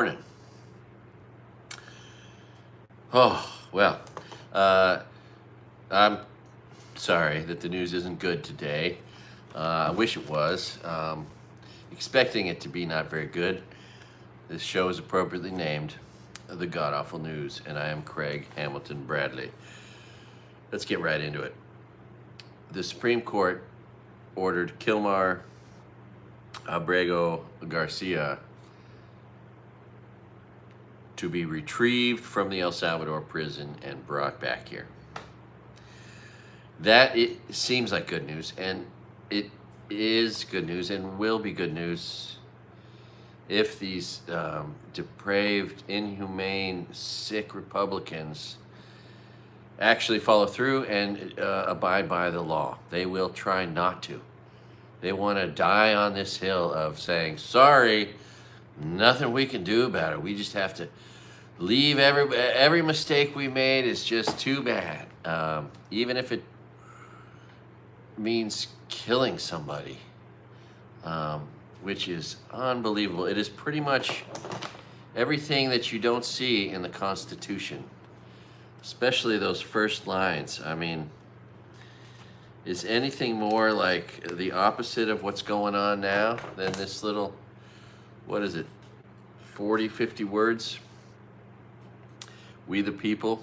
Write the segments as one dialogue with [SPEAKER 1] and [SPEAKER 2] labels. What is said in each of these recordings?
[SPEAKER 1] Morning. Oh, well, I'm sorry that the news isn't good today. I wish it was. Expecting it to be not very good. This show is appropriately named The God Awful News, and I am Craig Hamilton Bradley. Let's get right into it. The Supreme Court ordered Kilmar Abrego Garcia to be retrieved from the El Salvador prison and brought back here. That it seems like good news, and it is good news and will be good news if these depraved, inhumane, sick Republicans actually follow through and abide by the law. They will try not to. They want to die on this hill of saying, sorry, nothing we can do about it. We just have to leave. Every mistake we made is just too bad. Even if it means killing somebody, which is unbelievable. It is pretty much everything that you don't see in the Constitution, especially those first lines. I mean, is anything more like the opposite of what's going on now than this little, what is it, 40, 50 words? We the people,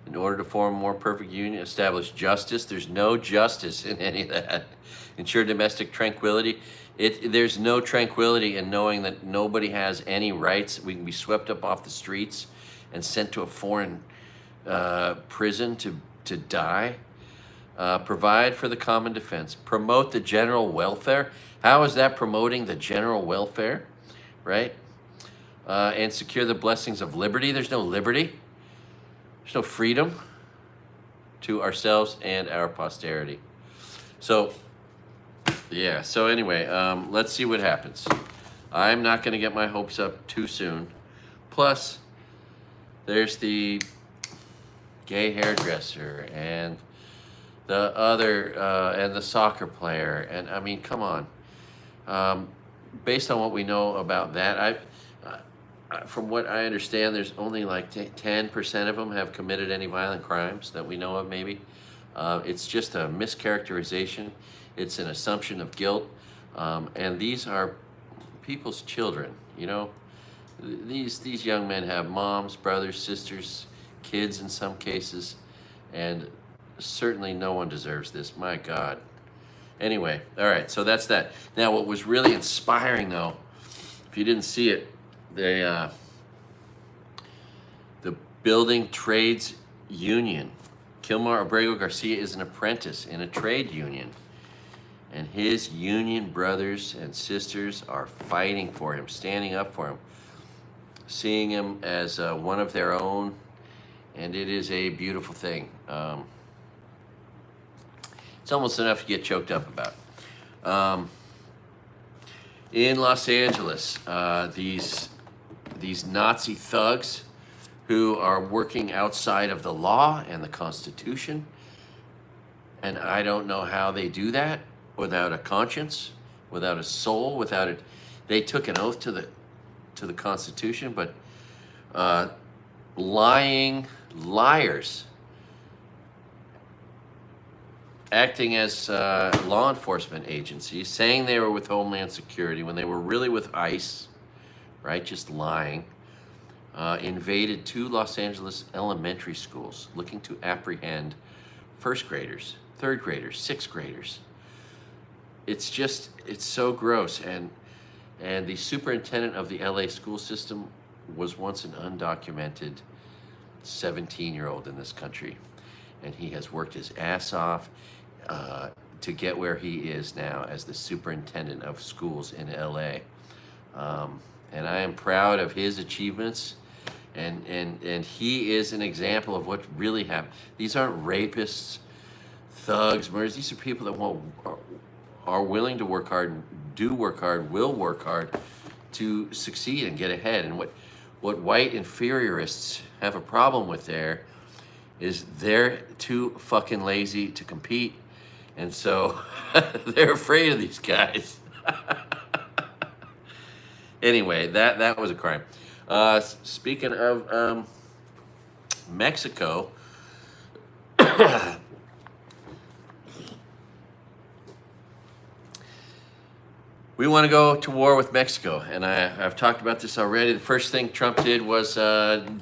[SPEAKER 1] in order to form a more perfect union, establish justice. There's no justice in any of that. Ensure domestic tranquility. There's no tranquility in knowing that nobody has any rights. We can be swept up off the streets and sent to a foreign prison to die. Provide for the common defense. Promote the general welfare. How is that promoting the general welfare, right? And secure the blessings of liberty. There's no liberty. There's no freedom to ourselves and our posterity. So, yeah. So anyway, let's see what happens. I'm not going to get my hopes up too soon. Plus, there's the gay hairdresser and the other and the soccer player. And I mean, come on. Based on what we know about that, from what I understand, there's only like 10% of them have committed any violent crimes that we know of, maybe. It's just a mischaracterization. It's an assumption of guilt. And these are people's children, you know. These young men have moms, brothers, sisters, kids in some cases. And certainly no one deserves this. My God. Anyway, all right, so that's that. Now, what was really inspiring, though, if you didn't see it, the Building Trades Union. Kilmar Abrego Garcia is an apprentice in a trade union, and his union brothers and sisters are fighting for him, standing up for him, seeing him as one of their own, and it is a beautiful thing. It's almost enough to get choked up about. In Los Angeles, these Nazi thugs who are working outside of the law and the Constitution, and I don't know how they do that without a conscience, without a soul, without it. They took an oath to the Constitution, but lying liars acting as law enforcement agencies, saying they were with Homeland Security when they were really with ICE, right? Just lying. Invaded 2 Los Angeles elementary schools looking to apprehend first graders, third graders, sixth graders. It's so gross. And the superintendent of the LA school system was once an undocumented 17-year-old in this country. And he has worked his ass off to get where he is now as the superintendent of schools in LA. And I am proud of his achievements. And he is an example of what really happened. These aren't rapists, thugs, murderers. These are people that are willing to work hard, do work hard, will work hard to succeed and get ahead. And what white inferiorists have a problem with there is they're too fucking lazy to compete. And so they're afraid of these guys. Anyway, that was a crime. Speaking of Mexico, we want to go to war with Mexico, and I've talked about this already. The first thing Trump did was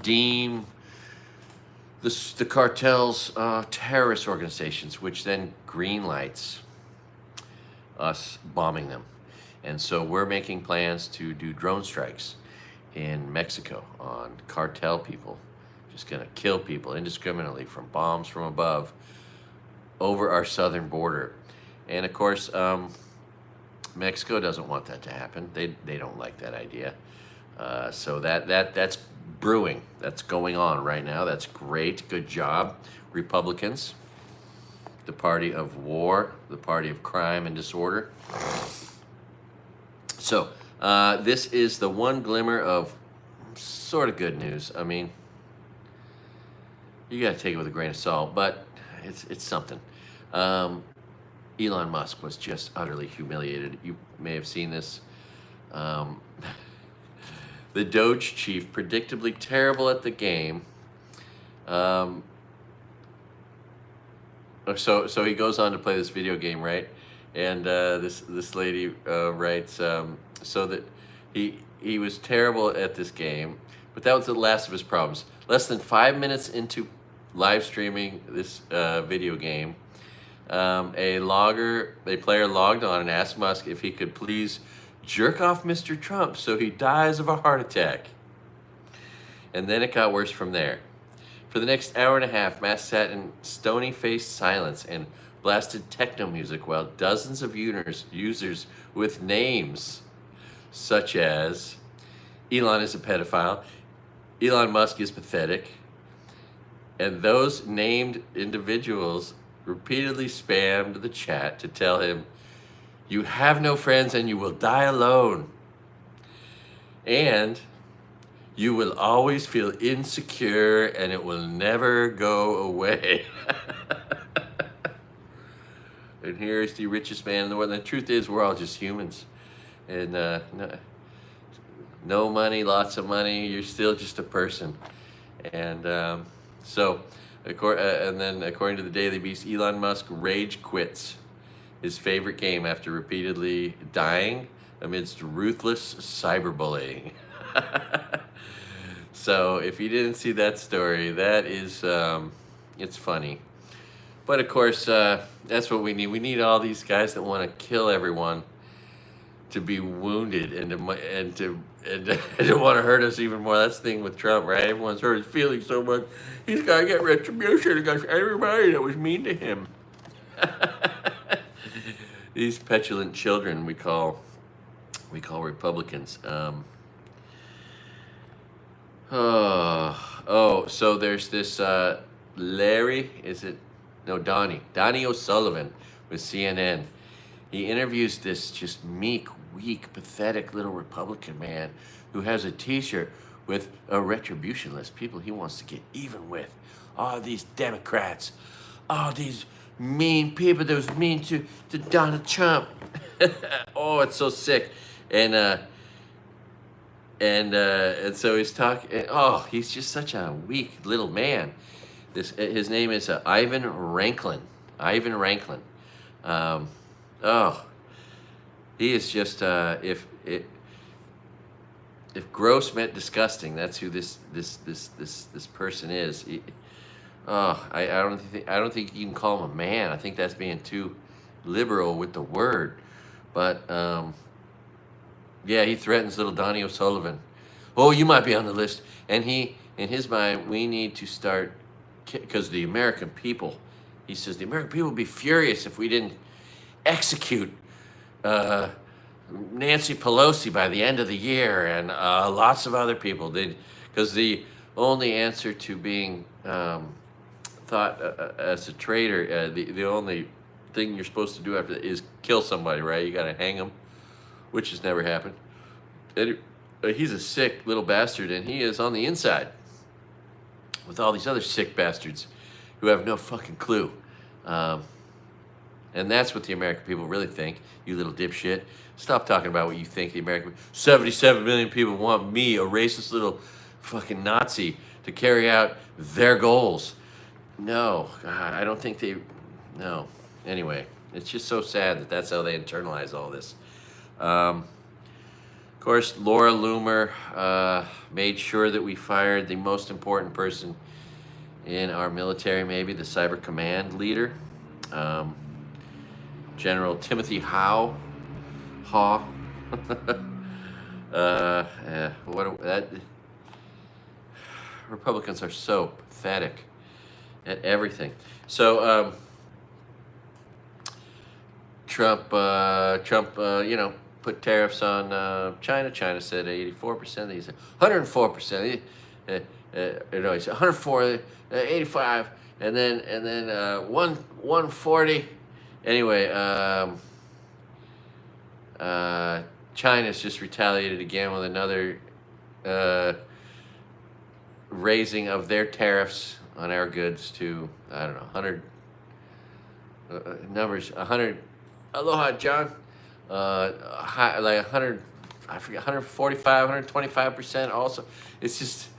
[SPEAKER 1] deem the cartels terrorist organizations, which then green lights us bombing them. And so we're making plans to do drone strikes in Mexico on cartel people, just gonna kill people indiscriminately from bombs from above over our southern border. And of course, Mexico doesn't want that to happen. They don't like that idea. So that's brewing. That's going on right now. That's great. Good job, Republicans. The party of war, the party of crime and disorder. So this is the one glimmer of sort of good news. I mean, you got to take it with a grain of salt, but it's something. Elon Musk was just utterly humiliated. You may have seen this. The Doge chief, predictably terrible at the game. So he goes on to play this video game, right? And this lady writes so that he was terrible at this game, but that was the last of his problems. Less than 5 minutes into live streaming this video game, a player logged on and asked Musk if he could please jerk off Mr. Trump so he dies of a heart attack. And then it got worse from there. For the next hour and a half, Musk sat in stony-faced silence and blasted techno music while dozens of users with names such as Elon is a pedophile, Elon Musk is pathetic, and those named individuals repeatedly spammed the chat to tell him, "You have no friends and you will die alone. And you will always feel insecure and it will never go away." And here's the richest man in the world. And the truth is, we're all just humans. And no money, lots of money, you're still just a person. And and then according to the Daily Beast, Elon Musk rage quits his favorite game after repeatedly dying amidst ruthless cyberbullying. So if you didn't see that story, that is, it's funny. But of course, that's what we need. We need all these guys that want to kill everyone to be wounded and to want to hurt us even more. That's the thing with Trump, right? Everyone's hurt his feelings so much. He's got to get retribution against everybody that was mean to him. These petulant children we call Republicans. So there's this Donnie O'Sullivan with CNN. He interviews this just meek, weak, pathetic little Republican man who has a t-shirt with a retribution list, people he wants to get even with. Oh, these Democrats. Oh, these mean people that was mean to Donald Trump. Oh, it's so sick. And so he's talking. Oh, he's just such a weak little man. His name is Ivan Ranklin. He is just if gross meant disgusting, that's who this person is. I don't think you can call him a man. I think that's being too liberal with the word. But yeah, he threatens little Donnie O'Sullivan. Oh, you might be on the list. And he, in his mind, we need to start, because the American people, he says, the American people would be furious if we didn't execute Nancy Pelosi by the end of the year and lots of other people. Because the only answer to being thought as a traitor, the only thing you're supposed to do after that is kill somebody, right? You got to hang them, which has never happened. And he's a sick little bastard, and he is on the inside with all these other sick bastards who have no fucking clue. And that's what the American people really think, you little dipshit. Stop talking about what you think the American 77 million people want me, a racist little fucking Nazi, to carry out their goals. No, God, I don't think they, no. Anyway, it's just so sad that that's how they internalize all this. Of course, Laura Loomer made sure that we fired the most important person in our military, maybe the Cyber Command leader, General Timothy Haw. Republicans are so pathetic at everything. So Trump, put tariffs on China. China said 84%. He said 104%. He said 104, 85, and then 140. Anyway, China's just retaliated again with another raising of their tariffs on our goods to, I don't know, 100 numbers, 100. Aloha, John. Like 100, I forget, 145, 125%. Also, it's just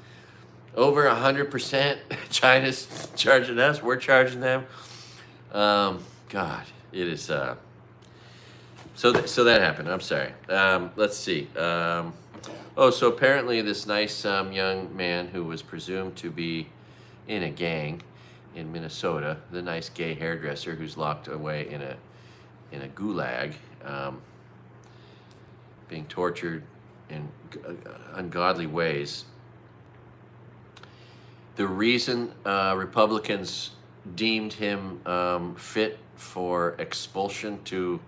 [SPEAKER 1] over 100%. China's charging us. We're charging them. God, it is. So that happened. I'm sorry. Let's see. So apparently this nice young man who was presumed to be in a gang in Minnesota, the nice gay hairdresser who's locked away in a gulag, being tortured in ungodly ways. The reason Republicans deemed him fit for expulsion to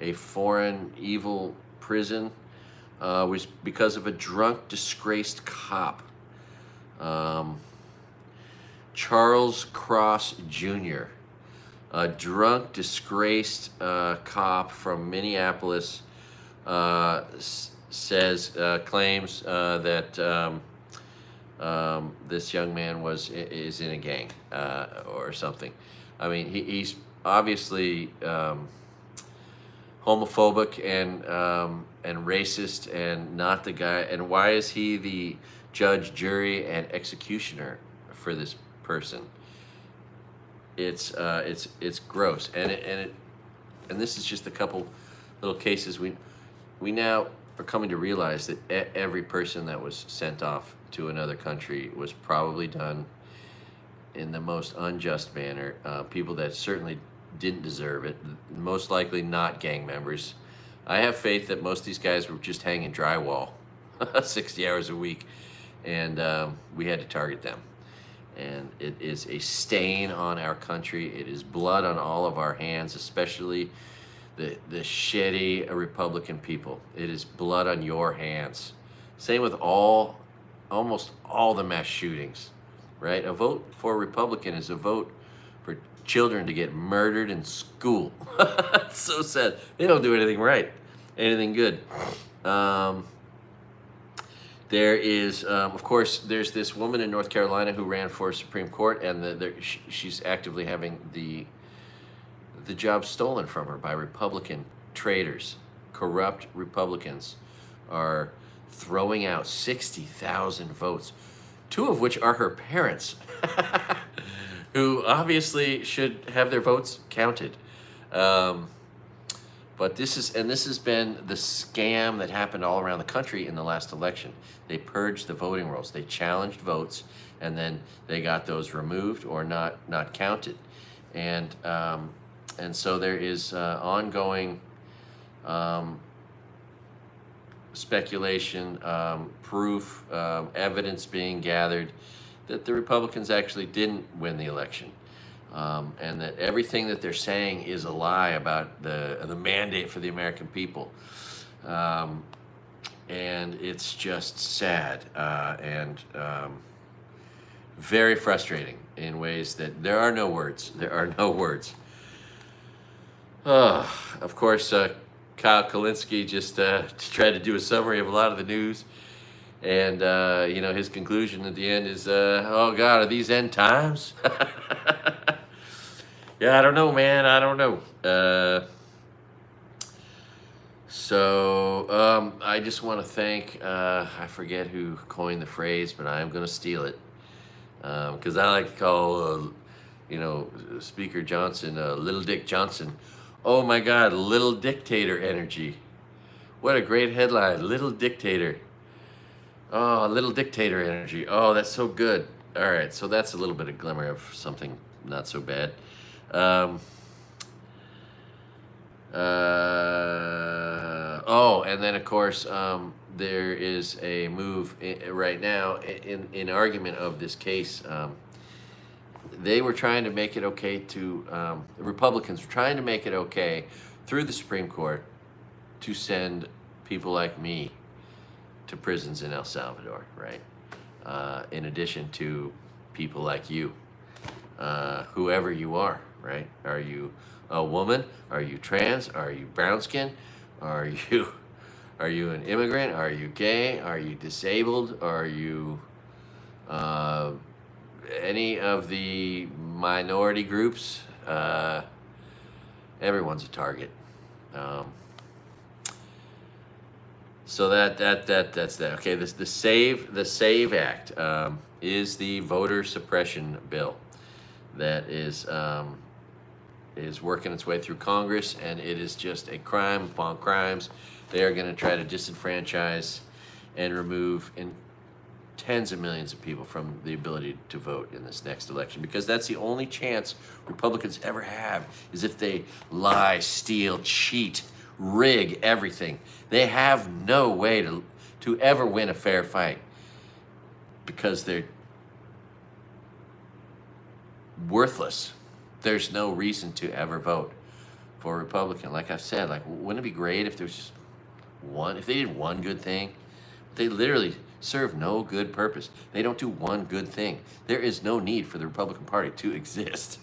[SPEAKER 1] a foreign evil prison was because of a drunk, disgraced cop. Charles Cross Jr., a drunk, disgraced cop from Minneapolis, claims that this young man is in a gang or something. I mean, he's obviously homophobic and racist, and not the guy. And why is he the judge, jury, and executioner for this person? It's gross, and this is just a couple little cases. We now are coming to realize that every person that was sent off to another country was probably done in the most unjust manner. People that certainly didn't deserve it, most likely not gang members. I have faith that most of these guys were just hanging drywall 60 hours a week, and we had to target them. And it is a stain on our country. It is blood on all of our hands, especially the shitty Republican people. It is blood on your hands. Same with almost all the mass shootings, right? A vote for a Republican is a vote for children to get murdered in school. It's so sad. They don't do anything right, anything good. There is, of course, there's this woman in North Carolina who ran for Supreme Court, and she's actively having the job stolen from her by Republican traitors. Corrupt Republicans are throwing out 60,000 votes, 2 of which are her parents, who obviously should have their votes counted. But this has been the scam that happened all around the country in the last election. They purged the voting rolls. They challenged votes, and then they got those removed or not counted. And so there is ongoing speculation, proof, evidence being gathered that the Republicans actually didn't win the election. And that everything that they're saying is a lie about the mandate for the American people. And it's just sad and very frustrating in ways that there are no words. There are no words. Of course, Kyle Kalinske just tried to do a summary of a lot of the news. And, his conclusion at the end is, oh, God, are these end times? Yeah, I don't know, man. I don't know. I just want to thank, I forget who coined the phrase, but I am going to steal it. Because I like to call, Speaker Johnson, Little Dick Johnson. Oh my God, Little DICKtader energy. What a great headline, Little DICKtader. Oh, Little DICKtader energy. Oh, that's so good. All right, so that's a little bit of glimmer of something not so bad. And then of course, there is a move right now in argument of this case. They were trying to make it okay to, the Republicans were trying to make it okay through the Supreme Court to send people like me to prisons in El Salvador, right? In addition to people like you, whoever you are, right? Are you a woman? Are you trans? Are you brown skin? Are you an immigrant? Are you gay? Are you disabled? Are you any of the minority groups? Everyone's a target. So that's that. Okay, the SAVE Act is the voter suppression bill that is working its way through Congress, and it is just a crime upon crimes. They are going to try to disenfranchise and remove tens of millions of people from the ability to vote in this next election, because that's the only chance Republicans ever have, is if they lie, steal, cheat, rig everything. They have no way to ever win a fair fight, because they're worthless. There's no reason to ever vote for a Republican. Like I've said, like, wouldn't it be great if there was just one, if they did one good thing? They literally serve no good purpose. They don't do one good thing. There is no need for the Republican Party to exist.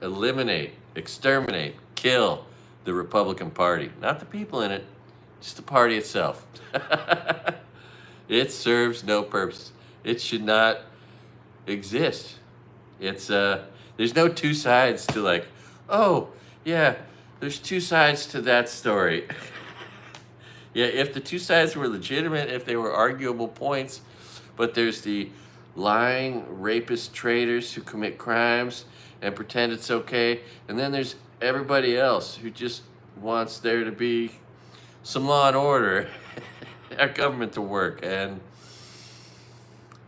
[SPEAKER 1] Eliminate, exterminate, kill the Republican Party. Not the people in it, just the party itself. It serves no purpose. It should not exist. It's there's no two sides to, like, oh yeah, there's two sides to that story. Yeah, if the two sides were legitimate, if they were arguable points, but there's the lying rapist traitors who commit crimes and pretend it's okay, and then there's everybody else who just wants there to be some law and order, our government to work, and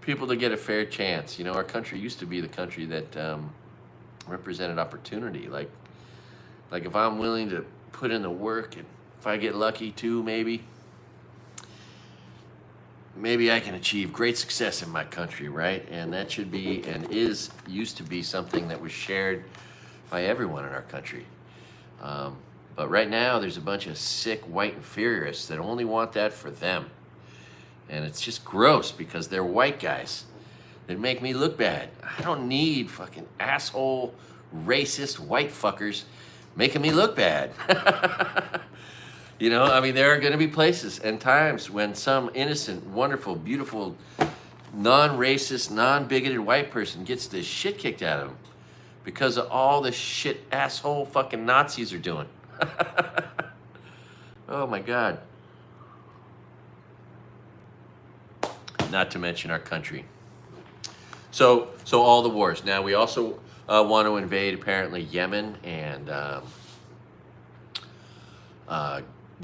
[SPEAKER 1] people to get a fair chance. You know, our country used to be the country that represented opportunity. Like if I'm willing to put in the work, and if I get lucky too, maybe I can achieve great success in my country, right? And that should be, and used to be, something that was shared by everyone in our country. But right now, there's a bunch of sick white inferiorists that only want that for them. And it's just gross, because they're white guys that make me look bad. I don't need fucking asshole, racist white fuckers making me look bad. You know, I mean, there are going to be places and times when some innocent, wonderful, beautiful, non-racist, non-bigoted white person gets the shit kicked out of them because of all the shit asshole fucking Nazis are doing. Oh my God. Not to mention our country. So all the wars. Now we also want to invade, apparently, Yemen and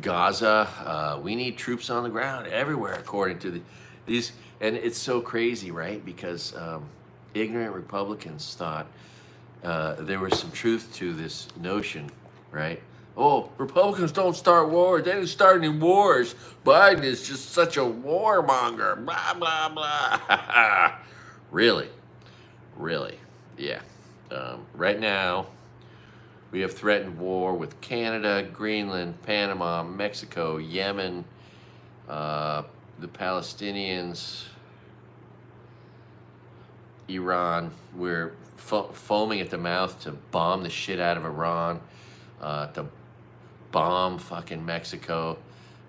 [SPEAKER 1] Gaza. We need troops on the ground everywhere, according to these. And it's so crazy, right? Because ignorant Republicans thought there was some truth to this notion, right? Oh, Republicans don't start wars. They didn't start any wars. Biden is just such a warmonger. Blah, blah, blah. Really? Yeah. Right now, we have threatened war with Canada, Greenland, Panama, Mexico, Yemen, the Palestinians, Iran. We're foaming at the mouth to bomb the shit out of Iran, to bomb fucking Mexico,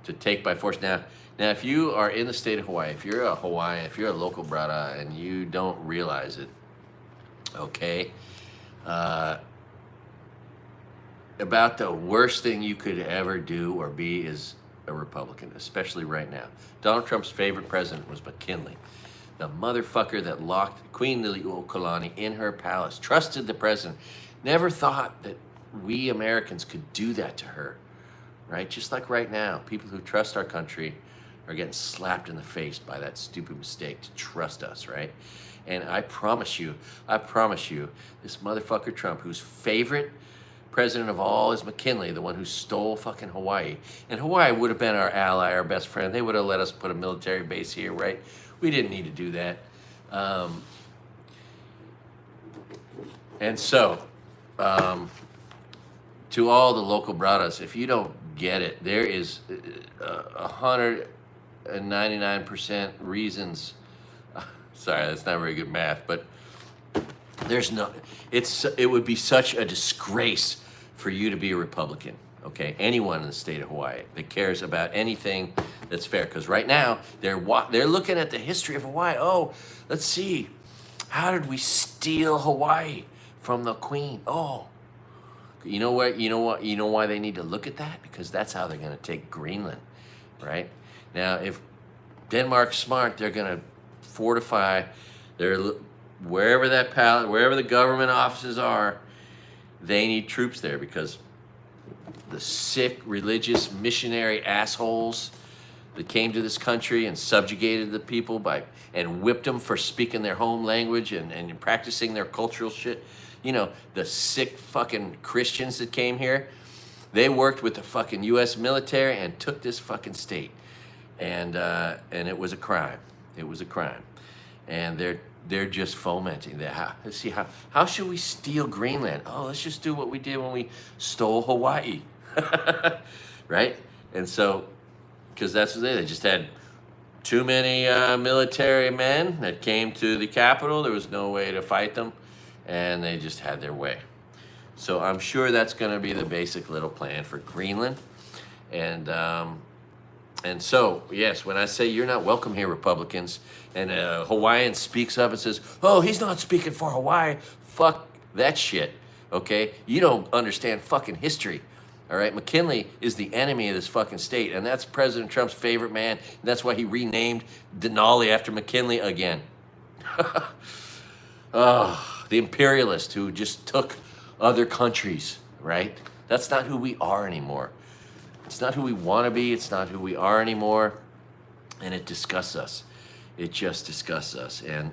[SPEAKER 1] to take by force. Now, if you are in the state of Hawaii, if you're a Hawaiian, if you're a local brada and you don't realize it, Okay? Uh, about the worst thing you could ever do or be is a Republican, especially right now. Donald Trump's favorite president was McKinley, the motherfucker that locked Queen Liliuokalani in her palace, trusted the president, never thought that we Americans could do that to her, right? Just like right now, people who trust our country are getting slapped in the face by that stupid mistake to trust us, right? And I promise you, this motherfucker Trump, whose favorite president of all is McKinley, the one who stole fucking Hawaii. And Hawaii would have been our ally, our best friend. They would have let us put a military base here, right? We didn't need to do that. And so, to all the local bradas, if you don't get it, there is 199% reasons. Sorry, that's not very good math, but there's no. It would be such a disgrace for you to be a Republican. Okay, anyone in the state of Hawaii that cares about anything that's fair, because right now they're looking at the history of Hawaii. Oh, let's see, how did we steal Hawaii from the Queen? Oh, you know what? You know why they need to look at that? Because that's how they're going to take Greenland, right? Now, if Denmark's smart, they're going to fortify wherever the government offices are. They need troops there because the sick, religious, missionary assholes that came to this country and subjugated the people and whipped them for speaking their home language and practicing their cultural shit. You know, the sick fucking Christians that came here, they worked with the fucking U.S. military and took this fucking state. And it was a crime. It was a crime. And they're just fomenting that. Let's see, how should we steal Greenland? Oh, let's just do what we did when we stole Hawaii. Right? And so, because that's what they just had too many military men that came to the capital. There was no way to fight them, and they just had their way. So I'm sure that's going to be the basic little plan for Greenland. And so, yes, when I say you're not welcome here, Republicans, and a Hawaiian speaks up and says, oh, he's not speaking for Hawaii, fuck that shit, okay? You don't understand fucking history, all right? McKinley is the enemy of this fucking state, and that's President Trump's favorite man, and that's why he renamed Denali after McKinley again. Oh, the imperialist who just took other countries, right? That's not who we are anymore. It's not who we want to be. It's not who we are anymore. And it disgusts us. It just disgusts us. And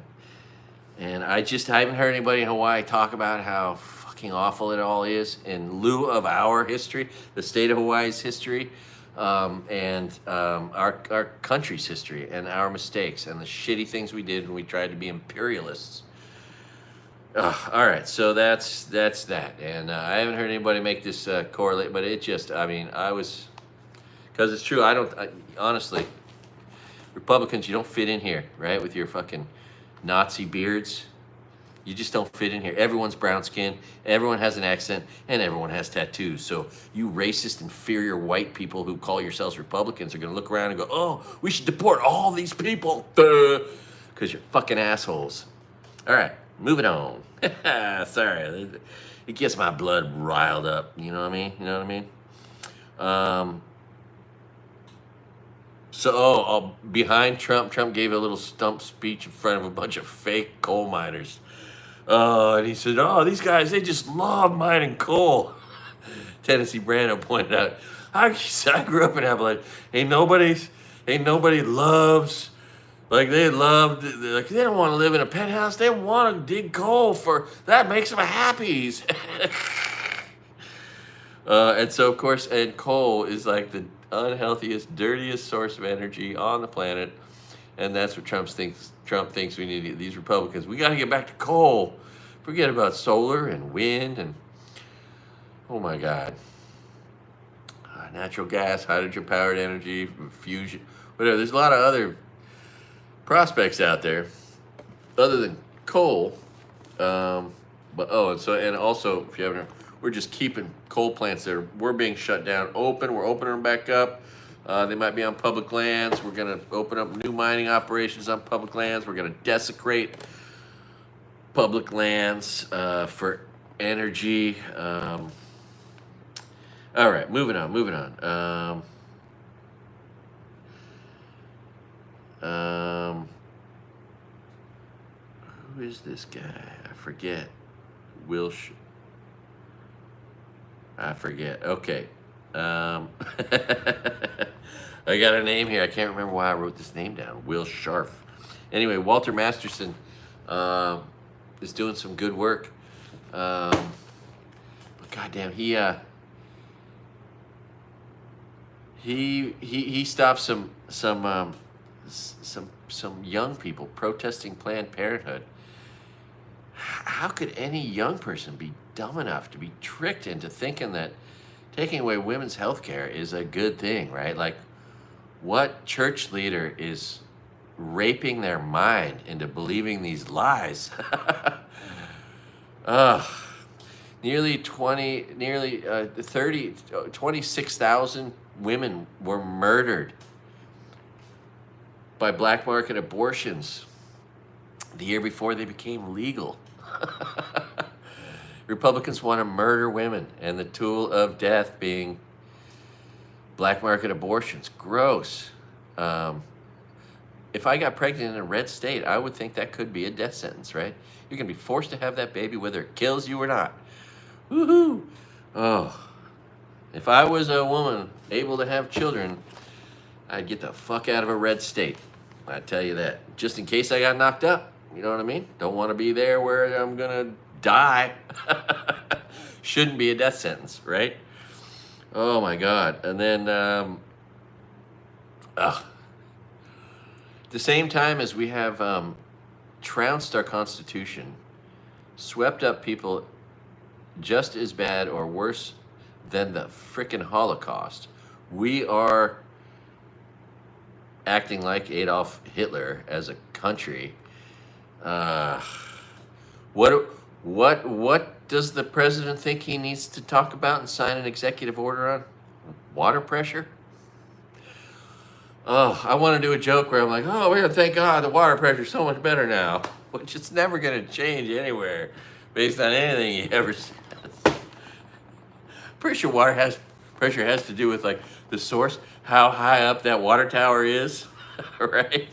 [SPEAKER 1] I haven't heard anybody in Hawaii talk about how fucking awful it all is in lieu of our history, the state of Hawaii's history, and our country's history and our mistakes and the shitty things we did when we tried to be imperialists. All right, so that's that. And I haven't heard anybody make this correlate, but it just, because it's true, honestly, Republicans, you don't fit in here, right, with your fucking Nazi beards. You just don't fit in here. Everyone's brown skin, everyone has an accent, and everyone has tattoos. So you racist, inferior white people who call yourselves Republicans are going to look around and go, oh, we should deport all these people, because you're fucking assholes. All right. Moving on. Sorry, it gets my blood riled up. You know what I mean? So, behind Trump gave a little stump speech in front of a bunch of fake coal miners. And he said, oh, these guys, they just love mining coal. Tennessee Brando pointed out, I grew up in Appalachia. Ain't nobody loves. Like they don't want to live in a penthouse. They want to dig coal that makes them happy. And so, of course, and coal is like the unhealthiest, dirtiest source of energy on the planet. And that's what Trump thinks we need. These Republicans, we got to get back to coal. Forget about solar and wind and, oh my God. Natural gas, hydrogen-powered energy, fusion, whatever. There's a lot of other prospects out there other than coal, and also if you haven't, we're just keeping coal plants that we're being shut down open. We're opening them back up. They might be on public lands. We're going to open up new mining operations on public lands. We're going to desecrate public lands for energy. All right, moving on. Who is this guy? I forget. I forget. Okay. I got a name here. I can't remember why I wrote this name down. Will Scharf. Anyway, Walter Masterson is doing some good work. But goddamn, he stopped some young people protesting Planned Parenthood. How could any young person be dumb enough to be tricked into thinking that taking away women's health care is a good thing, right? Like, what church leader is raping their mind into believing these lies? Nearly 26,000 women were murdered by black market abortions the year before they became legal. Republicans want to murder women, and the tool of death being black market abortions. Gross. If I got pregnant in a red state, I would think that could be a death sentence, right? You're going to be forced to have that baby whether it kills you or not. Woohoo! Oh. If I was a woman able to have children, I'd get the fuck out of a red state. I tell you that. Just in case I got knocked up. You know what I mean? Don't want to be there where I'm going to die. Shouldn't be a death sentence, right? Oh my God. And then, at the same time as we have trounced our Constitution, swept up people just as bad or worse than the frickin' Holocaust, we are acting like Adolf Hitler as a country. What does the president think he needs to talk about and sign an executive order on? Water pressure? Oh, I want to do a joke where I'm like, oh man, thank God the water pressure's so much better now, which it's never going to change anywhere based on anything he ever says. Pretty sure pressure has to do with like the source, how high up that water tower is, right?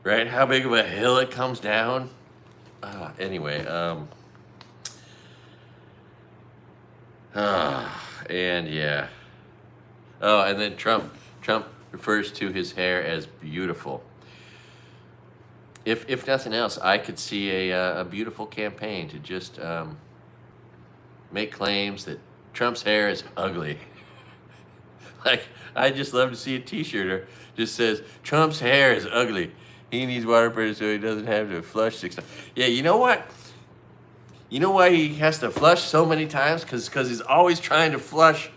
[SPEAKER 1] Right? How big of a hill it comes down. Anyway, and yeah. Oh, and then Trump refers to his hair as beautiful. If nothing else, I could see a beautiful campaign to just make claims that Trump's hair is ugly. Like, I just love to see a T-shirt that just says Trump's hair is ugly. He needs water pressure so he doesn't have to flush 6 times. Yeah, you know what? You know why he has to flush so many times? Because he's always trying to flush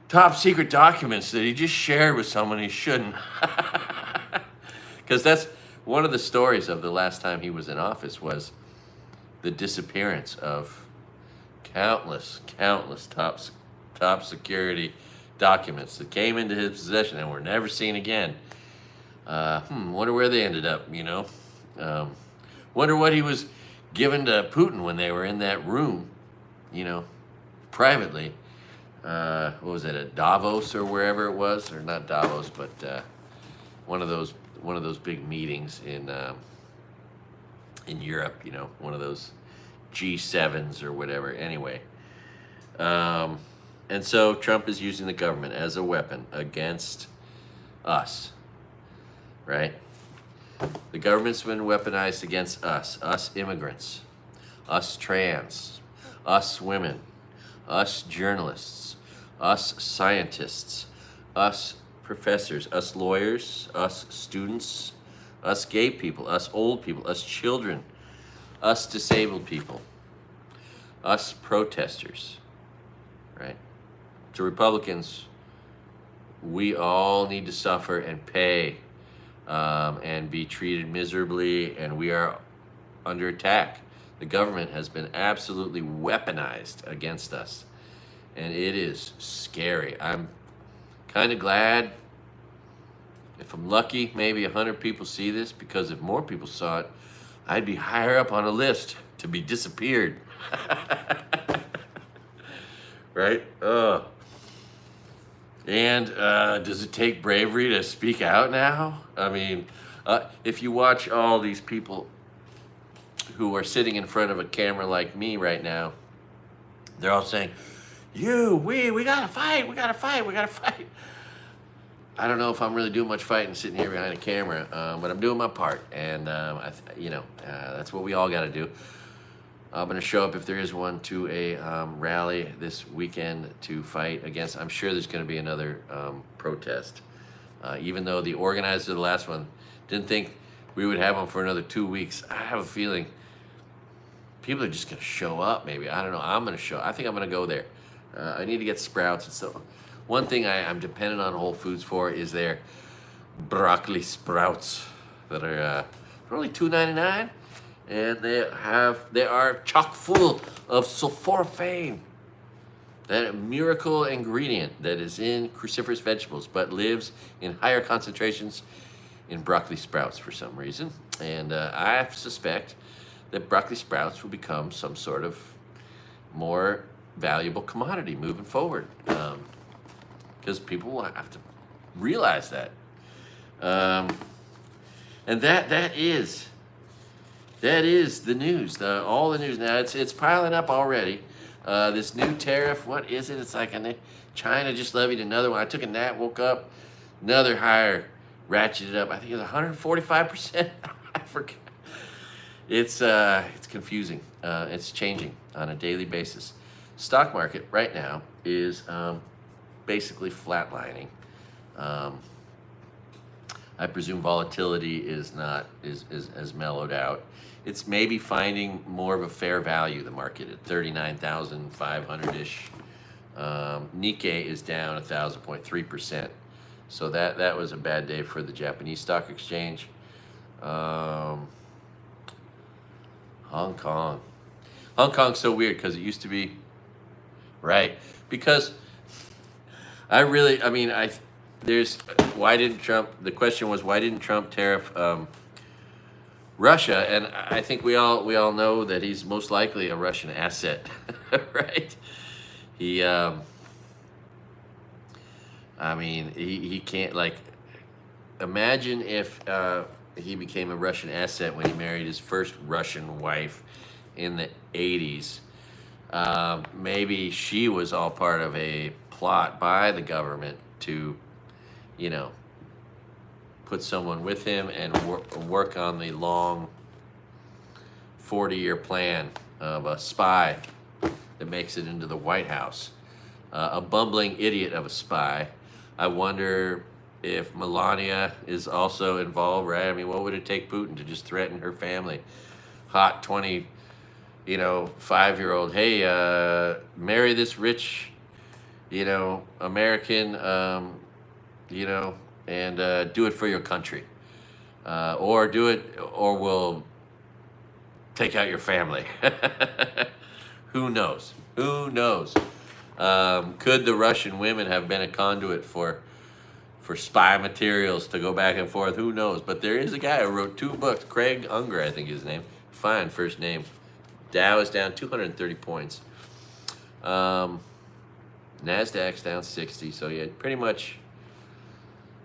[SPEAKER 1] top secret documents that he just shared with someone he shouldn't. Because that's one of the stories of the last time he was in office was the disappearance of countless top security documents that came into his possession and were never seen again. Wonder where they ended up, you know. Wonder what he was given to Putin when they were in that room, you know, privately. What was it, at Davos or wherever it was, or not Davos, but one of those big meetings in Europe, you know, one of those G7s or whatever. Anyway, and so Trump is using the government as a weapon against us, right? The government's been weaponized against us immigrants, us trans, us women, us journalists, us scientists, us professors, us lawyers, us students, us gay people, us old people, us children, us disabled people, us protesters, right? To Republicans, we all need to suffer and pay and be treated miserably, and we are under attack. The government has been absolutely weaponized against us, and it is scary. I'm kind of glad. If I'm lucky, maybe 100 people see this, because if more people saw it, I'd be higher up on a list to be disappeared. Right? And does it take bravery to speak out now? I mean, if you watch all these people who are sitting in front of a camera like me right now, they're all saying, we gotta fight, we gotta fight, we gotta fight. I don't know if I'm really doing much fighting sitting here behind a camera, but I'm doing my part, and that's what we all gotta do. I'm gonna show up, if there is one, to a rally this weekend to fight against. I'm sure there's gonna be another protest, even though the organizers of the last one didn't think we would have them for another 2 weeks. I have a feeling people are just gonna show up. Maybe, I don't know. I think I'm gonna go there. I need to get sprouts. And so, one thing I'm dependent on Whole Foods for is their broccoli sprouts that are only $2.99, and they are chock full of sulforaphane, that miracle ingredient that is in cruciferous vegetables but lives in higher concentrations in broccoli sprouts for some reason. And I suspect that broccoli sprouts will become some sort of more valuable commodity moving forward, because people will have to realize that. And that is the news. All the news now. It's piling up already. This new tariff. What is it? It's like China just levied another one. I took a nap, woke up, another higher, ratcheted up. I think it was 145%. I forgot. It's confusing. It's changing on a daily basis. Stock market right now is basically flatlining. I presume volatility is mellowed out. It's maybe finding more of a fair value, the market, at 39,500-ish. Nikkei is down 1,000.3%. So that was a bad day for the Japanese stock exchange. Hong Kong. Hong Kong's so weird because it used to be, right, because why didn't Trump, the question was, why didn't Trump tariff Russia? And I think we all know that he's most likely a Russian asset, right? He can't, like, imagine if he became a Russian asset when he married his first Russian wife in the 80s. Maybe she was all part of a plot by the government to, put someone with him and work on the long 40-year plan of a spy that makes it into the White House. A bumbling idiot of a spy. I wonder if Melania is also involved, right? I mean, what would it take Putin to just threaten her family? Hot 5-year-old, hey, marry this rich, American, and do it for your country. Or do it, or we'll take out your family. Who knows? Who knows? Could the Russian women have been a conduit for spy materials to go back and forth? Who knows? But there is a guy who wrote 2 books, Craig Unger, I think his name. Fine first name. Dow is down 230 points. Nasdaq's down 60. So yeah, pretty much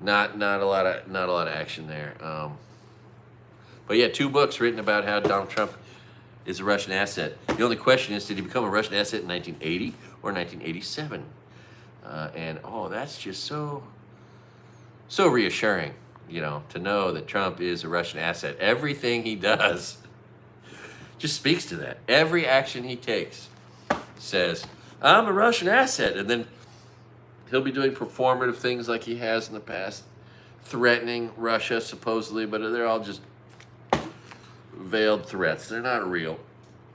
[SPEAKER 1] not a lot of action there. But yeah, 2 books written about how Donald Trump is a Russian asset. The only question is, did he become a Russian asset in 1980 or 1987? And that's just so reassuring, to know that Trump is a Russian asset. Everything he does just speaks to that. Every action he takes says, I'm a Russian asset. And then he'll be doing performative things like he has in the past, threatening Russia supposedly, but they're all just veiled threats. They're not real.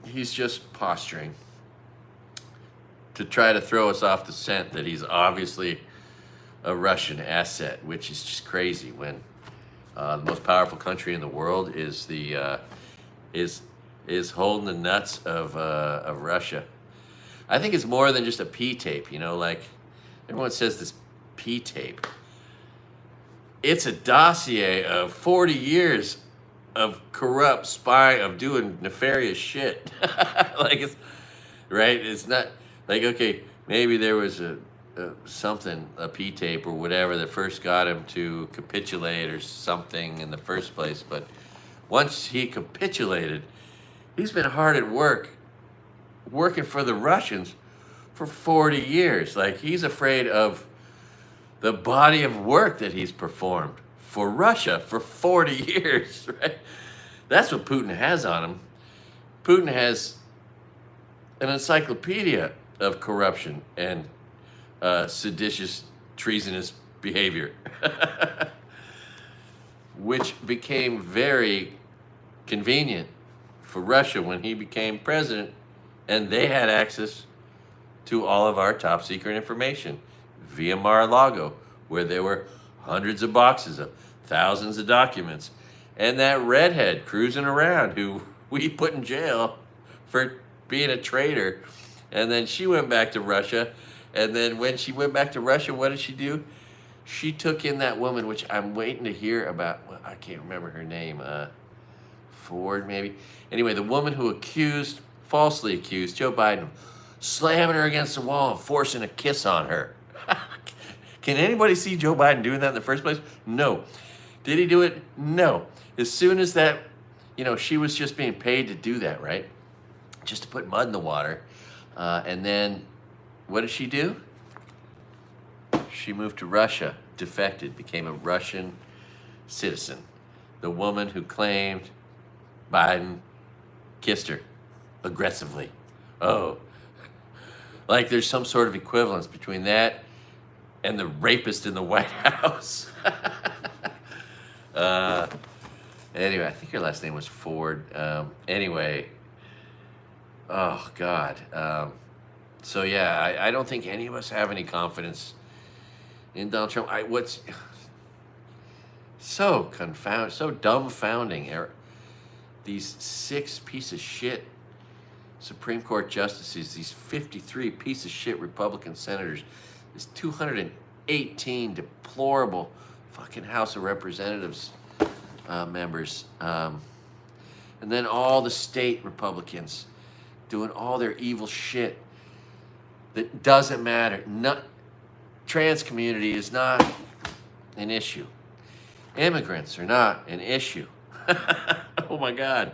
[SPEAKER 1] He's just posturing to try to throw us off the scent that he's obviously a Russian asset, which is just crazy when the most powerful country in the world is holding the nuts of Russia. I think it's more than just a P tape, like everyone says this P tape. It's a dossier of 40 years corrupt, spy, of doing nefarious shit. Like it's right. It's not like okay, maybe there was something, a P tape or whatever that first got him to capitulate or something in the first place. But once he capitulated, he's been hard at work, working for the Russians for 40 years. Like he's afraid of the body of work that he's performed for Russia for 40 years, right? That's what Putin has on him. Putin has an encyclopedia of corruption and seditious, treasonous behavior, which became very convenient for Russia when he became president, and they had access to all of our top secret information via Mar-a-Lago, where there were hundreds of boxes of thousands of documents, and that redhead cruising around who we put in jail for being a traitor, and then she went back to Russia, and then when she went back to Russia, what did she do? She took in that woman, which I'm waiting to hear about. Well, I can't remember her name. Ford, maybe. Anyway, the woman who falsely accused Joe Biden of slamming her against the wall and forcing a kiss on her. Can anybody see Joe Biden doing that in the first place? No. Did he do it? No. As soon as that, she was just being paid to do that, right? Just to put mud in the water. And then what did she do? She moved to Russia, defected, became a Russian citizen. The woman who claimed Biden kissed her aggressively. Oh, like there's some sort of equivalence between that and the rapist in the White House. Anyway, I think her last name was Ford. Anyway, oh God. So yeah, I don't think any of us have any confidence in Donald Trump. What's so dumbfounding. These 6 piece of shit Supreme Court justices, these 53 piece of shit Republican senators, these 218 deplorable fucking House of Representatives members, and then all the state Republicans doing all their evil shit that doesn't matter. Trans community is not an issue. Immigrants are not an issue. Oh my God.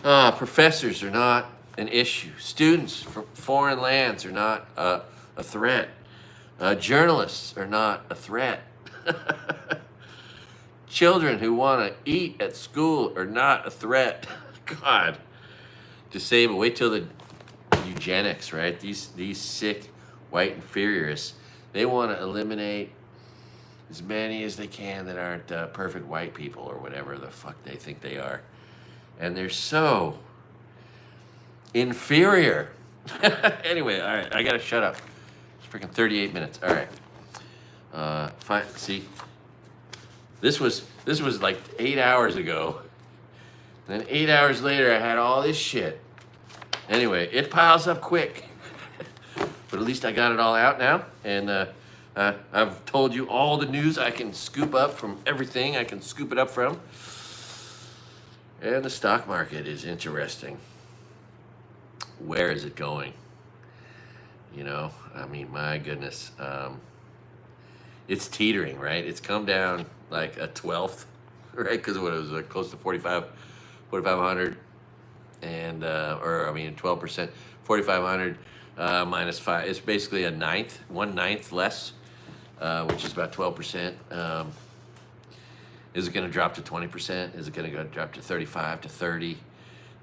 [SPEAKER 1] Professors are not an issue. Students from foreign lands are not a threat. Journalists are not a threat. Children who want to eat at school are not a threat. God. Disable. Wait till the eugenics, right? These sick white inferiorists, they want to eliminate as many as they can that aren't perfect white people or whatever the fuck they think they are. And they're so inferior. Anyway, all right, I gotta shut up. It's freaking 38 minutes. All right. Fine. See, this was like 8 hours ago. Then 8 hours later, I had all this shit. Anyway, it piles up quick. But at least I got it all out now, and I've told you all the news I can scoop up from everything I can scoop it up from. And the stock market is interesting. Where is it going? I mean, my goodness. It's teetering, right? It's come down like a 12th, right? Because what it was like close to 4,500, and 12%, 4,500 minus 5. It's basically a ninth, 1/9 less, which is about 12%. Is it going to drop to 20%? Is it going to drop to 35 to 30?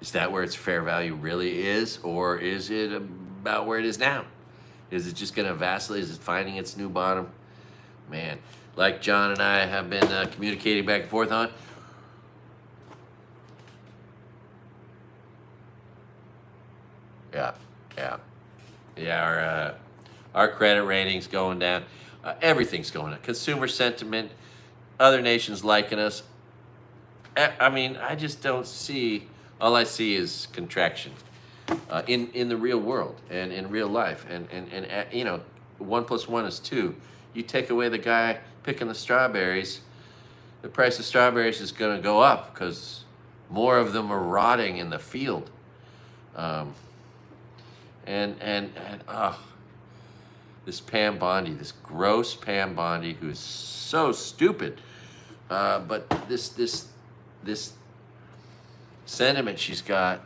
[SPEAKER 1] Is that where its fair value really is? Or is it about where it is now? Is it just going to vacillate? Is it finding its new bottom? Man, like John and I have been communicating back and forth on. Yeah, our credit rating's going down. Everything's going down. Consumer sentiment, other nations liking us. I mean, I just don't see, all I see is contraction in the real world and in real life. And 1 + 1 is 2. You take away the guy picking the strawberries, the price of strawberries is going to go up because more of them are rotting in the field. Um, and this Pam Bondi, this gross Pam Bondi, who is so stupid. But this sentiment she's got.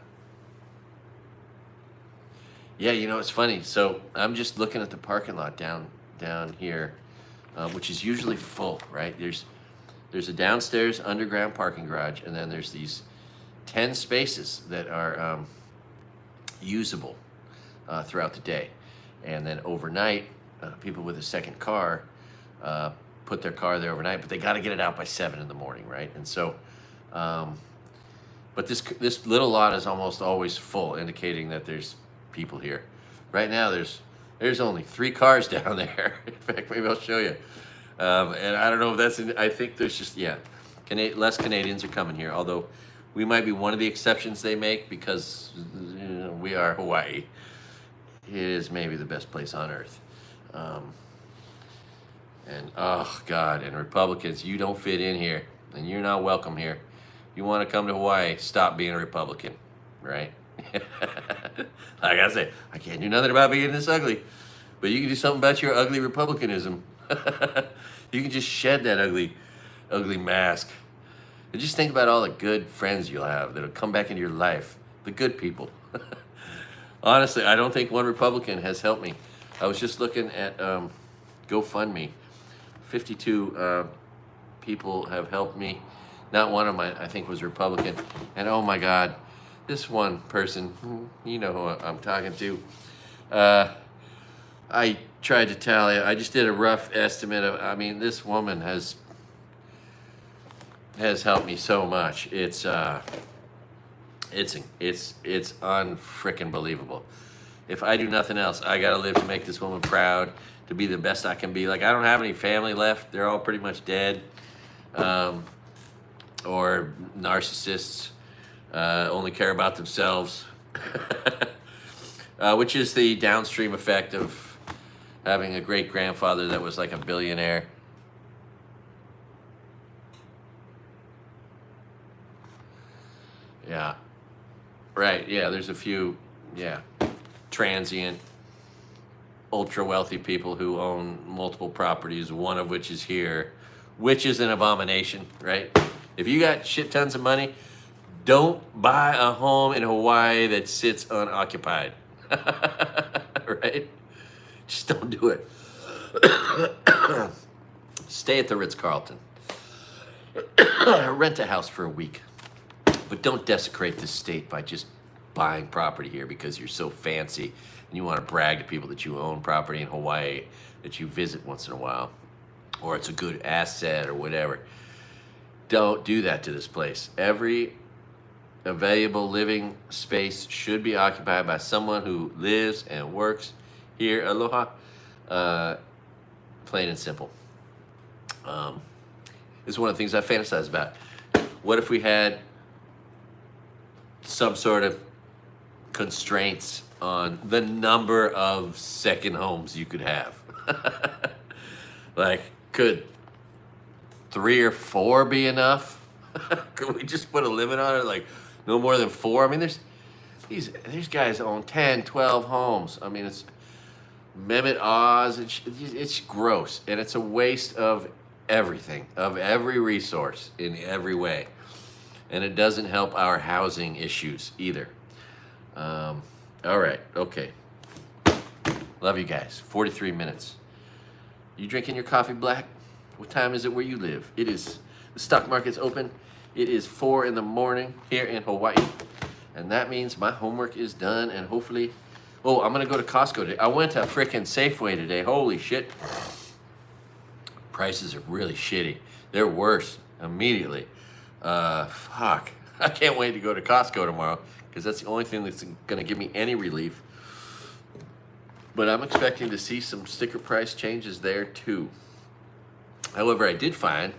[SPEAKER 1] Yeah, you know, it's funny. So I'm just looking at the parking lot down here, which is usually full, right? There's a downstairs underground parking garage, and then there's these 10 spaces that are usable throughout the day. And then overnight, people with a second car put their car there overnight, but they got to get it out by 7 in the morning, right? And so, but this little lot is almost always full, indicating that there's people here. Right now, there's only 3 cars down there. In fact, maybe I'll show you. And I don't know if that's. I think there's just less Canadians are coming here. Although we might be one of the exceptions they make because we are Hawaii. It is maybe the best place on earth. And oh God, and Republicans, you don't fit in here, and you're not welcome here. You want to come to Hawaii, stop being a Republican, right? Like I say, I can't do nothing about being this ugly, but you can do something about your ugly Republicanism. You can just shed that ugly mask. And just think about all the good friends you'll have that'll come back into your life, the good people. Honestly, I don't think one Republican has helped me. I was just looking at GoFundMe. 52 people have helped me. Not one of mine, I think, was Republican. And oh my God, this one person, you know who I'm talking to. I tried to tally. I just did a rough estimate of. I mean, this woman has helped me so much. It's unfrickin' believable. If I do nothing else, I gotta live to make this woman proud, to be the best I can be. Like, I don't have any family left. They're all pretty much dead, or narcissists, only care about themselves, which is the downstream effect of having a great grandfather that was like a billionaire. Yeah. Right, yeah, there's a few, transient, ultra wealthy people who own multiple properties, one of which is here, which is an abomination, right? If you got shit tons of money, don't buy a home in Hawaii that sits unoccupied, right? Just don't do it. Stay at the Ritz-Carlton. Rent a house for a week. But don't desecrate this state by just buying property here because you're so fancy and you want to brag to people that you own property in Hawaii that you visit once in a while, or it's a good asset or whatever. Don't do that to this place. Every available living space should be occupied by someone who lives and works here. Aloha. Plain and simple. It's one of the things I fantasize about. What if we had some sort of constraints on the number of second homes you could have? Like, could 3 or 4 be enough? Could we just put a limit on it? Like, no more than 4? I mean, these guys own 10, 12 homes. I mean, it's Mehmet Oz. It's gross, and it's a waste of everything, of every resource in every way. And it doesn't help our housing issues either. All right, okay. Love you guys. 43 minutes. You drinking your coffee black? What time is it where you live? It is, the stock market's open. It is 4 in the morning here in Hawaii. And that means my homework is done, and hopefully, I'm gonna go to Costco today. I went to frickin' Safeway today. Holy shit. Prices are really shitty. They're worse immediately. Fuck. I can't wait to go to Costco tomorrow because that's the only thing that's going to give me any relief. But I'm expecting to see some sticker price changes there too. However, I did find,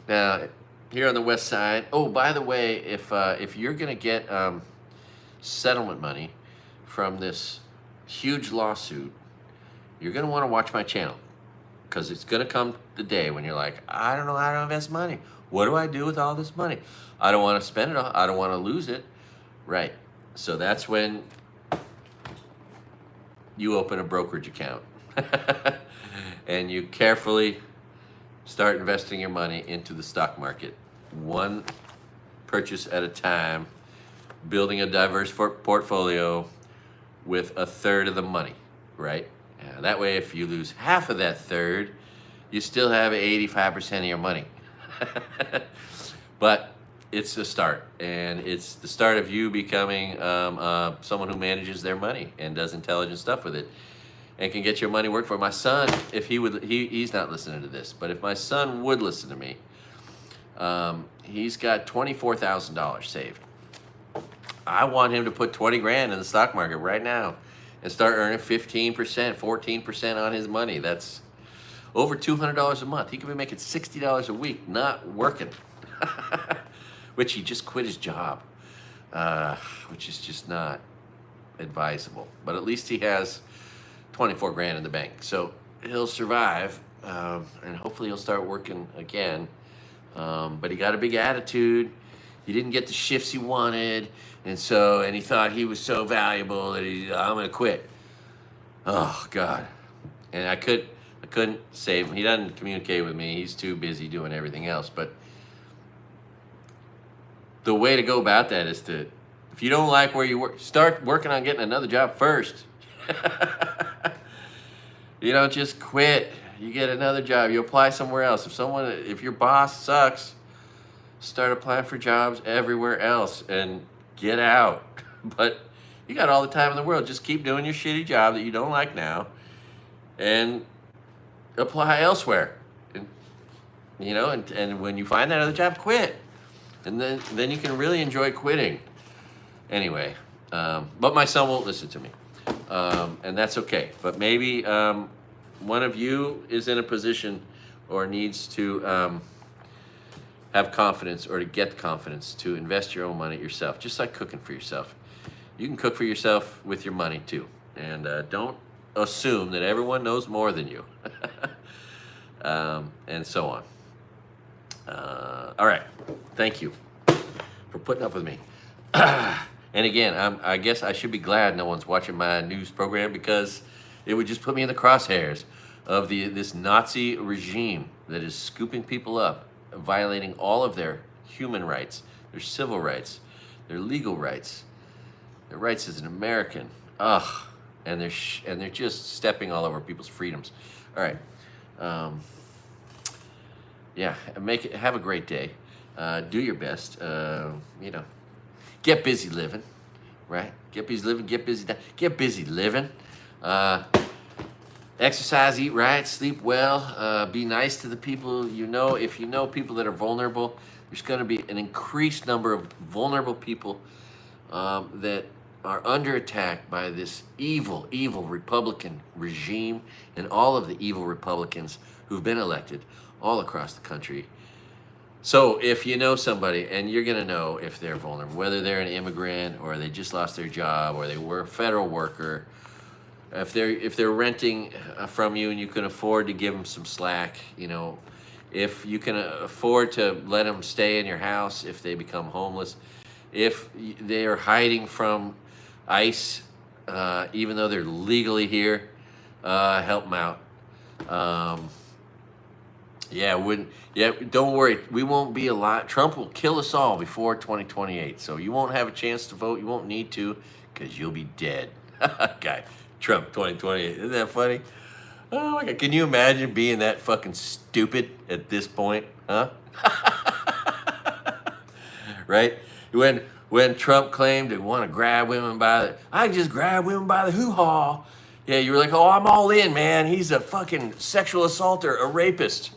[SPEAKER 1] now here on the west side, by the way, if you're going to get settlement money from this huge lawsuit, you're going to want to watch my channel. because it's going to come the day when you're like, I don't know how to invest money. What do I do with all this money? I don't want to spend it all. I don't want to lose it. Right. So that's when you open a brokerage account and you carefully start investing your money into the stock market, one purchase at a time, building a diverse portfolio with a third of the money, right? That way, if you lose half of that third, you still have 85% of your money. But it's a start, and it's the start of you becoming someone who manages their money and does intelligent stuff with it, and can get your money work for. My son, if he's not listening to this, but if my son would listen to me, he's got $24,000 saved. I want him to put 20 grand in the stock market right now and start earning 15%, 14% on his money. That's over $200 a month. He could be making $60 a week not working, which he just quit his job, which is just not advisable. But at least he has 24 grand in the bank. So he'll survive, and hopefully he'll start working again. But he got a big attitude. He didn't get the shifts he wanted, and he thought he was so valuable that I'm gonna quit. Oh God! And I couldn't save him. He doesn't communicate with me. He's too busy doing everything else. But the way to go about that is to, if you don't like where you work, start working on getting another job first. You don't just quit. You get another job. You apply somewhere else. If your boss sucks, start applying for jobs everywhere else and get out. But you got all the time in the world. Just keep doing your shitty job that you don't like now and apply elsewhere. And, and when you find that other job, quit. And then you can really enjoy quitting. Anyway, but my son won't listen to me. And that's okay. But maybe one of you is in a position or needs to have confidence, or to get confidence to invest your own money yourself, just like cooking for yourself. You can cook for yourself with your money too. And don't assume that everyone knows more than you. And so on. All right. Thank you for putting up with me. And again, I guess I should be glad no one's watching my news program, because it would just put me in the crosshairs of this Nazi regime that is scooping people up, violating all of their human rights, their civil rights, their legal rights, their rights as an American. Ugh. And they're just stepping all over people's freedoms. All right. Yeah. Have a great day. Do your best. Get busy living, right? Get busy living. Get busy living. Exercise, eat right, sleep well. Be nice to the people you know. If you know people that are vulnerable, there's going to be an increased number of vulnerable people that are under attack by this evil Republican regime and all of the evil Republicans who've been elected all across the country. So if you know somebody, and you're going to know if they're vulnerable, whether they're an immigrant or they just lost their job or they were a federal worker, if they're renting from you and you can afford to give them some slack, if you can afford to let them stay in your house if they become homeless, if they are hiding from ICE, even though they're legally here, help them out. Don't worry. We won't be alive. Trump will kill us all before 2028. So you won't have a chance to vote. You won't need to, because you'll be dead. Guy, Trump 2028. Isn't that funny? Oh my God. Can you imagine being that fucking stupid at this point? Huh? Right? When Trump claimed to want to grab women I just grab women by the hoo-ha. Yeah, you were like, oh, I'm all in, man. He's a fucking sexual assaulter, a rapist.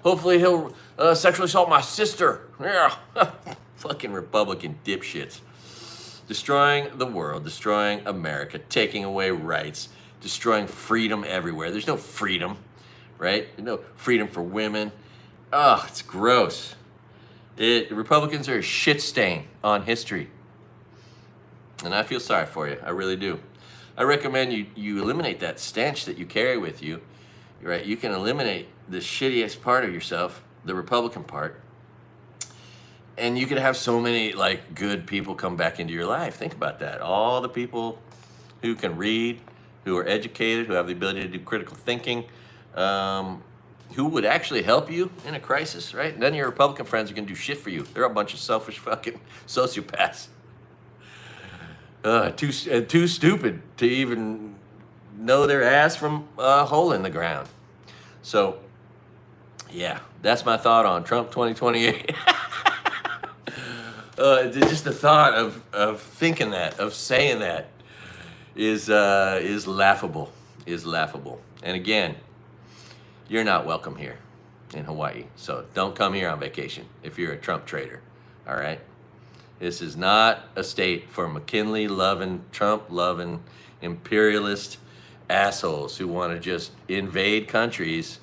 [SPEAKER 1] Hopefully he'll sexually assault my sister. Yeah. Fucking Republican dipshits. Destroying the world, destroying America, taking away rights, destroying freedom everywhere. There's no freedom, right? There's no freedom for women. Oh, it's gross. Republicans are a shit stain on history. And I feel sorry for you. I really do. I recommend you eliminate that stench that you carry with you right? You can eliminate the shittiest part of yourself, the Republican part, and you could have so many like good people come back into your life. Think about that. All the people who can read, who are educated, who have the ability to do critical thinking, who would actually help you in a crisis, right? None of your Republican friends are gonna do shit for you. They're a bunch of selfish fucking sociopaths. Too stupid to even know their ass from a hole in the ground. So, yeah, that's my thought on Trump 2028. Just the thought of thinking that, of saying that, is laughable. Is laughable. And again, you're not welcome here in Hawaii. So don't come here on vacation if you're a Trump traitor. All right. This is not a state for McKinley-loving, Trump-loving, imperialist assholes who want to just invade countries,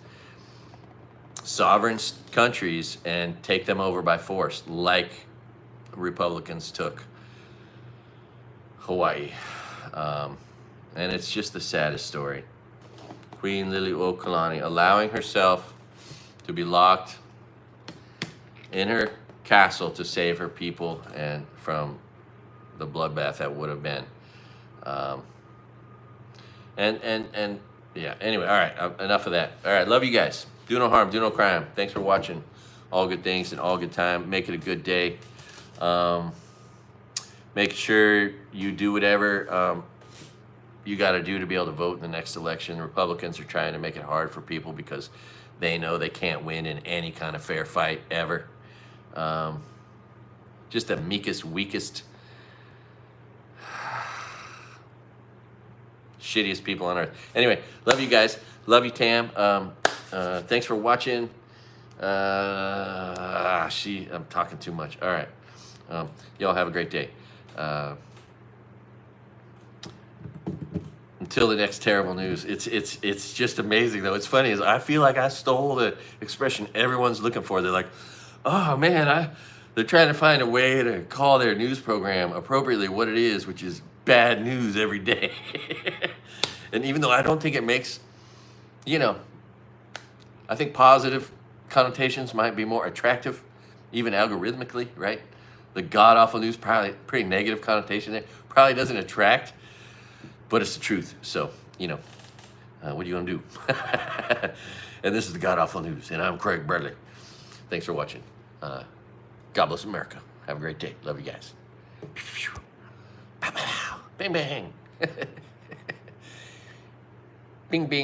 [SPEAKER 1] sovereign countries, and take them over by force, like Republicans took Hawaii. And it's just the saddest story. Queen Liliuokalani allowing herself to be locked in her castle to save her people and from the bloodbath that would have been. And yeah, anyway, all right, enough of that. All right, love you guys. Do no harm, do no crime. Thanks for watching. All good things and all good time. Make it a good day. Make sure you do whatever you got to do to be able to vote in the next election. Republicans are trying to make it hard for people because they know they can't win in any kind of fair fight ever. Just the meekest, weakest, shittiest people on earth. Anyway, love you guys. Love you, Tam. Thanks for watching. I'm talking too much. All right. Y'all have a great day. Until the next terrible news. It's just amazing though. It's funny is I feel like I stole the expression everyone's looking for. They're like, oh man, they're trying to find a way to call their news program appropriately what it is, which is bad news every day. And even though I don't think it makes, I think positive connotations might be more attractive, even algorithmically, right? The god-awful news, probably pretty negative connotation there, probably doesn't attract, but it's the truth. So, what are you gonna do? And this is the god-awful news, and I'm Craig Bradley. Thanks for watching. God bless America. Have a great day. Love you guys. Bang, bang. Bing, bing.